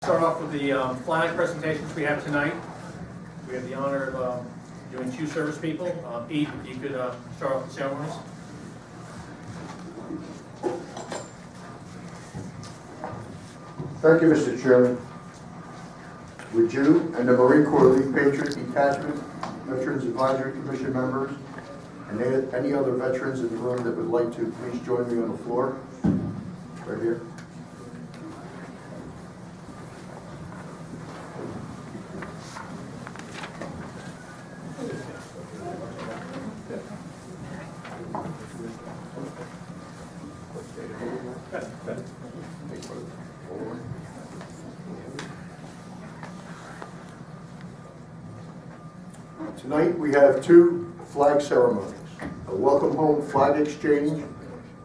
Start off with the flag presentations we have tonight. We have the honor of doing two service people. Pete, if you could start off the ceremonies. Thank you, Mr. Chairman. Would you and the Marine Corps Elite Patriot Detachment, Veterans Advisory Commission members, and any other veterans in the room that would like to please join me on the floor? Right here. Tonight we have two flag ceremonies, a welcome home flag exchange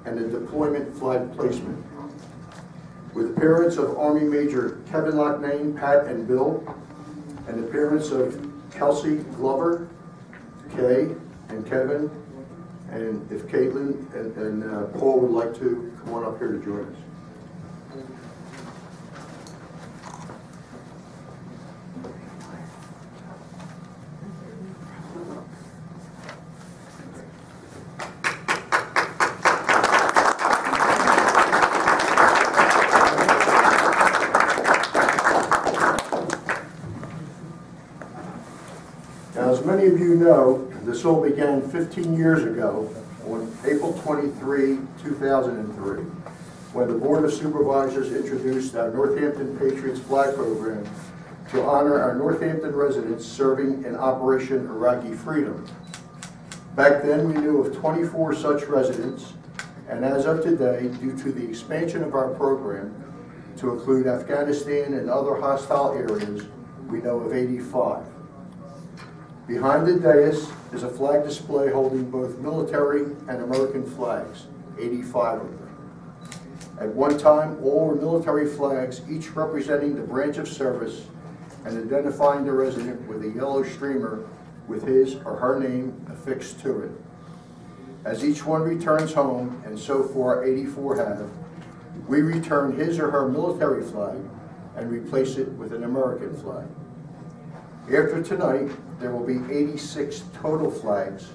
and a deployment flag placement. With appearance of Army Major Kevin Loughnane, Pat and Bill, and appearance of Kelsey Glover, Kay and Kevin, and if Caitlin and Paul would like to come on up here to join us. Now, as many of you know, this all began 15 years ago on April 23, 2003, when the Board of Supervisors introduced our Northampton Patriots flag program to honor our Northampton residents serving in Operation Iraqi Freedom. Back then, we knew of 24 such residents, and as of today, due to the expansion of our program to include Afghanistan and other hostile areas, we know of 85. Behind the dais is a flag display holding both military and American flags, 85 of them. At one time, all were military flags, each representing the branch of service and identifying the resident with a yellow streamer with his or her name affixed to it. As each one returns home, and so far 84 have, we return his or her military flag and replace it with an American flag. After tonight, there will be 86 total flags,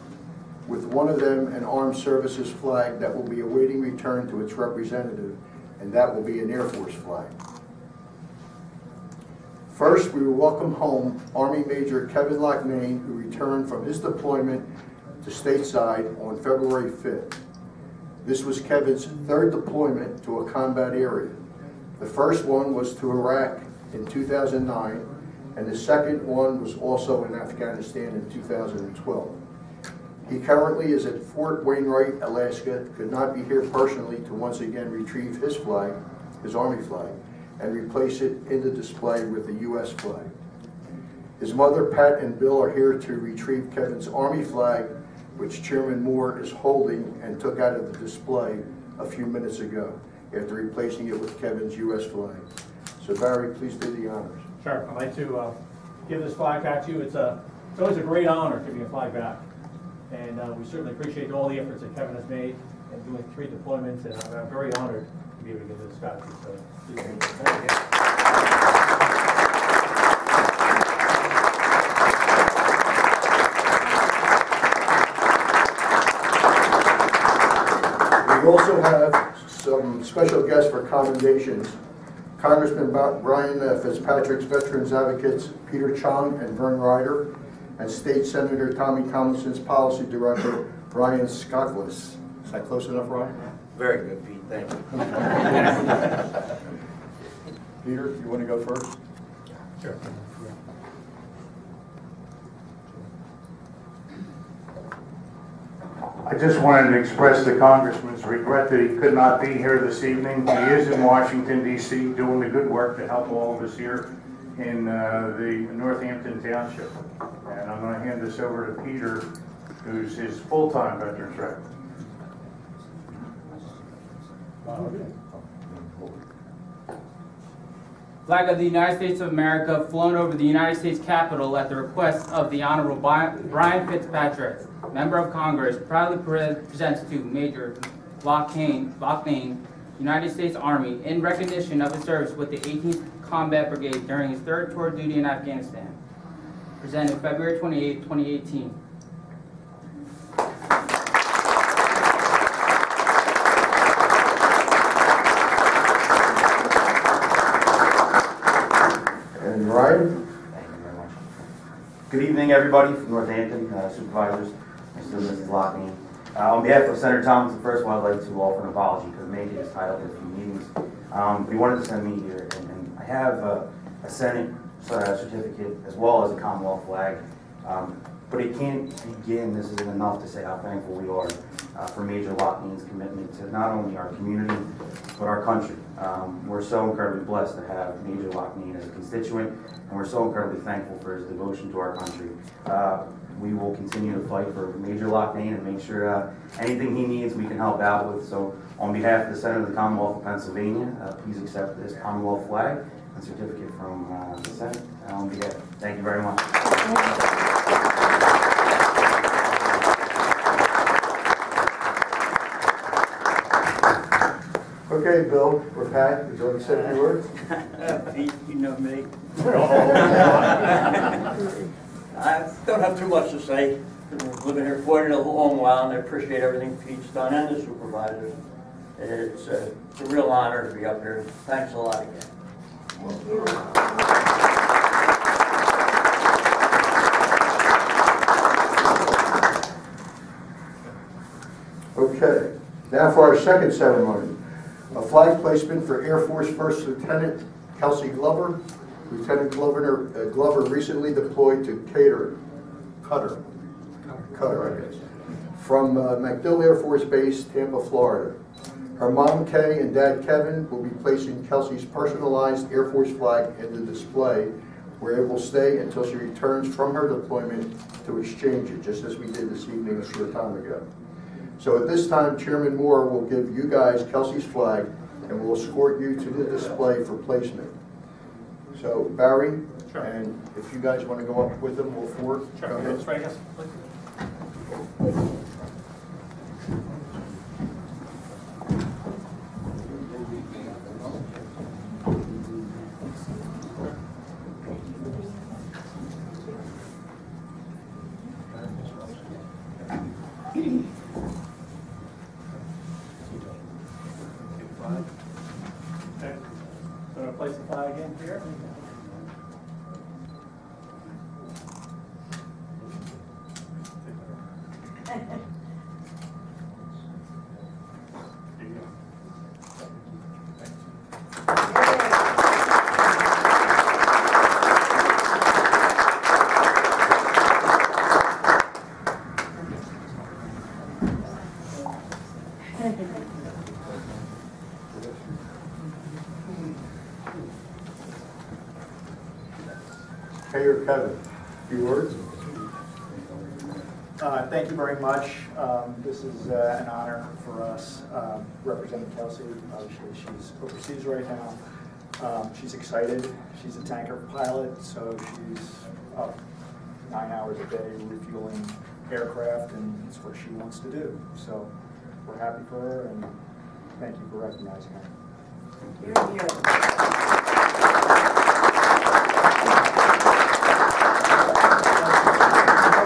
with one of them an armed services flag that will be awaiting return to its representative, and that will be an Air Force flag. First, we will welcome home Army Major Kevin Loughnane, who returned from his deployment to stateside on February 5th. This was Kevin's third deployment to a combat area. The first one was to Iraq in 2009, and the second one was also in Afghanistan in 2012. He currently is at Fort Wainwright, Alaska, could not be here personally to once again retrieve his flag, his Army flag, and replace it in the display with the U.S. flag. His mother, Pat and Bill, are here to retrieve Kevin's Army flag, which Chairman Moore is holding and took out of the display a few minutes ago, after replacing it with Kevin's U.S. flag. So Barry, please do the honors. Sure. I'd like to give this flag back to you. It's always a great honor giving a flag back. And we certainly appreciate all the efforts that Kevin has made in doing 3 deployments, and I'm very honored to be able to give this back to you. So, thank you. We also have some special guests for commendations. Congressman Brian Fitzpatrick's Veterans Advocates Peter Chong and Vern Ryder, and State Senator Tommy Tomlinson's Policy Director Ryan Scottless. Is that close enough, Ryan? Very good, Pete. Thank you. Peter, you want to go first? Sure. I just wanted to express the Congressman's regret that he could not be here this evening. He is in Washington, D.C., doing the good work to help all of us here in the Northampton Township. And I'm going to hand this over to Peter, who's his full-time veterans rep. Flag of the United States of America flown over the United States Capitol at the request of the Honorable Brian Fitzpatrick, Member of Congress, proudly presents to Major Loughnane, United States Army, in recognition of his service with the 18th Combat Brigade during his 3rd tour of duty in Afghanistan. Presented February 28, 2018. And Ryan? Thank you very much. Good evening, everybody from Northampton, supervisors, Mr. and Mrs. Loughnane. On behalf of Senator Thomas, first of all, I'd like to offer an apology because maybe it's tied up in a few meetings. He wanted to send me here, and I have a Senate certificate as well as a Commonwealth flag. But it can't begin, this isn't enough to say how thankful we are for Major Loughnane's commitment to not only our community, but our country. We're so incredibly blessed to have Major Loughnane as a constituent, and we're so incredibly thankful for his devotion to our country. We will continue to fight for Major Loughnane and make sure anything he needs we can help out with. So on behalf of the Senate of the Commonwealth of Pennsylvania, please accept this Commonwealth flag and certificate from the Senate. On behalf, thank you very much. Okay, Bill, or Pat, would you like to say a few words? Pete, you know me. I don't have too much to say. I've lived here for a long while, and I appreciate everything Pete's done and the supervisors. It's a real honor to be up here. Thanks a lot again. Okay, now for our second ceremony. A flag placement for Air Force First Lieutenant Kelsey Glover. Lieutenant Glover recently deployed to Qatar, I guess, from MacDill Air Force Base, Tampa, Florida. Her mom, Kay, and dad, Kevin, will be placing Kelsey's personalized Air Force flag in the display, where it will stay until she returns from her deployment to exchange it, just as we did this evening a short time ago. So at this time, Chairman Moore will give you guys Kelsey's flag and will escort you to the display for placement. So Barry, Sure. And if you guys want to go up with them, all four, Sure. go ahead. That's right, yes, please. Okay. So I'm going to place the flag in here. There you go. Kay or Kevin, a few words? Thank you very much. This is an honor for us, representing Kelsey. Obviously, she's overseas right now. She's excited. She's a tanker pilot, so she's up 9 hours a day refueling aircraft, and it's what she wants to do. So we're happy for her, and thank you for recognizing her.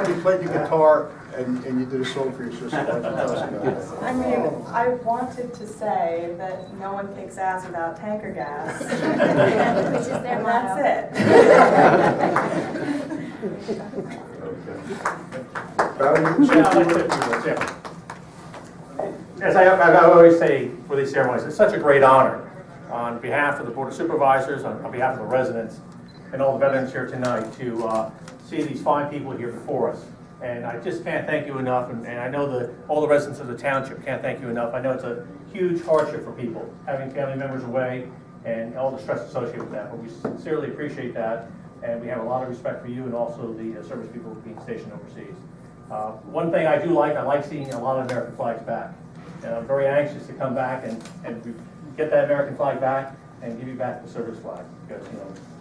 You played the guitar and you did a song for your sister. Why don't you tell us about that? I mean, I wanted to say that no one kicks ass without tanker gas. And that's it. Barry, you Yeah, I'd like say to, yeah. As I always say for these ceremonies, it's such a great honor on behalf of the Board of Supervisors, on behalf of the residents, and all the veterans here tonight to see these fine people here before us. And I just can't thank you enough, and I know that all the residents of the township can't thank you enough. I know it's a huge hardship for people, having family members away and all the stress associated with that, but we sincerely appreciate that, and we have a lot of respect for you and also the service people being stationed overseas. One thing I do like, I like seeing a lot of American flags back. And I'm very anxious to come back and get that American flag back and give you back the service flag, because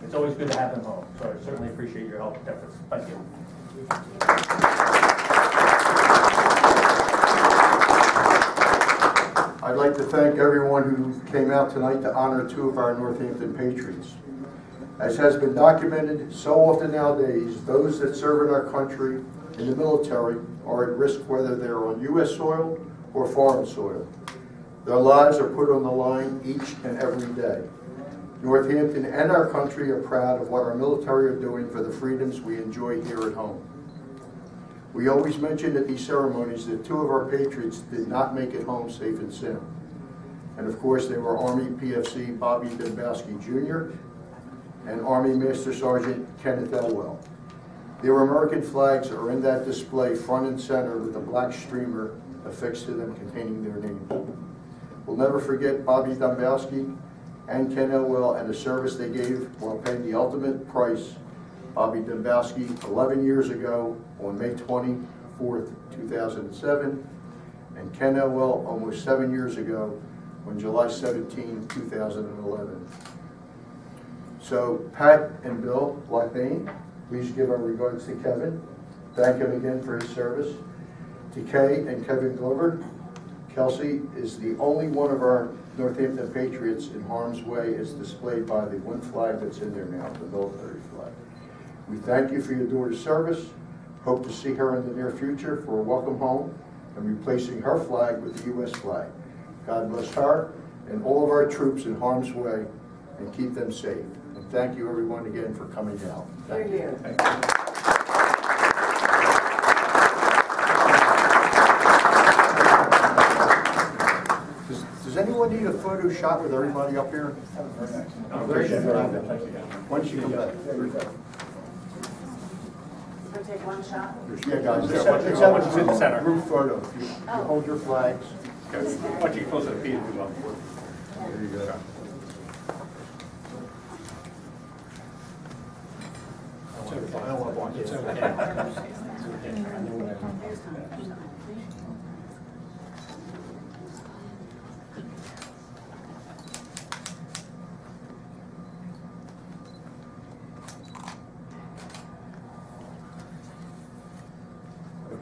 it's always good to have them home. So I certainly appreciate your help and efforts. Thank you. I'd like to thank everyone who came out tonight to honor two of our Northampton Patriots. As has been documented so often nowadays, those that serve in our country in the military are at risk whether they're on U.S. soil or foreign soil. Their lives are put on the line each and every day. Northampton and our country are proud of what our military are doing for the freedoms we enjoy here at home. We always mention at these ceremonies that two of our Patriots did not make it home safe and sound. And of course, they were Army PFC Bobby Dembowski Jr. and Army Master Sergeant Kenneth Elwell. Their American flags are in that display front and center with a black streamer affixed to them containing their names. We'll never forget Bobby Dembowski and Ken Elwell and the service they gave while paying the ultimate price. Bobby Dembowski 11 years ago on May 24th, 2007, and Ken Elwell almost 7 years ago on July 17, 2011. So Pat and Bill Loughnane, please give our regards to Kevin. Thank him again for his service. To Kay and Kevin Glover, Kelsey is the only one of our Northampton Patriots in harm's way as displayed by the one flag that's in there now, the military flag. We thank you for your daughter's service. Hope to see her in the near future for a welcome home and replacing her flag with the U.S. flag. God bless her and all of our troops in harm's way and keep them safe. And thank you everyone again for coming out. Thank you. Thank you. Does anyone need a photo shot with everybody up here? Very good. Once you come back. We'll take one shot. Yeah, guys. It's in the center. Group photo. You hold your flags. Okay. Why don't you get closer to Pete as well? There you go. I don't want to block you. It's okay.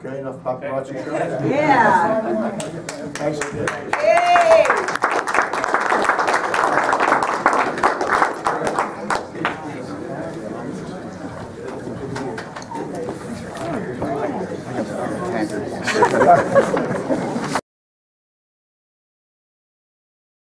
Okay, enough paparazzi show? Yeah. Thanks. Yay!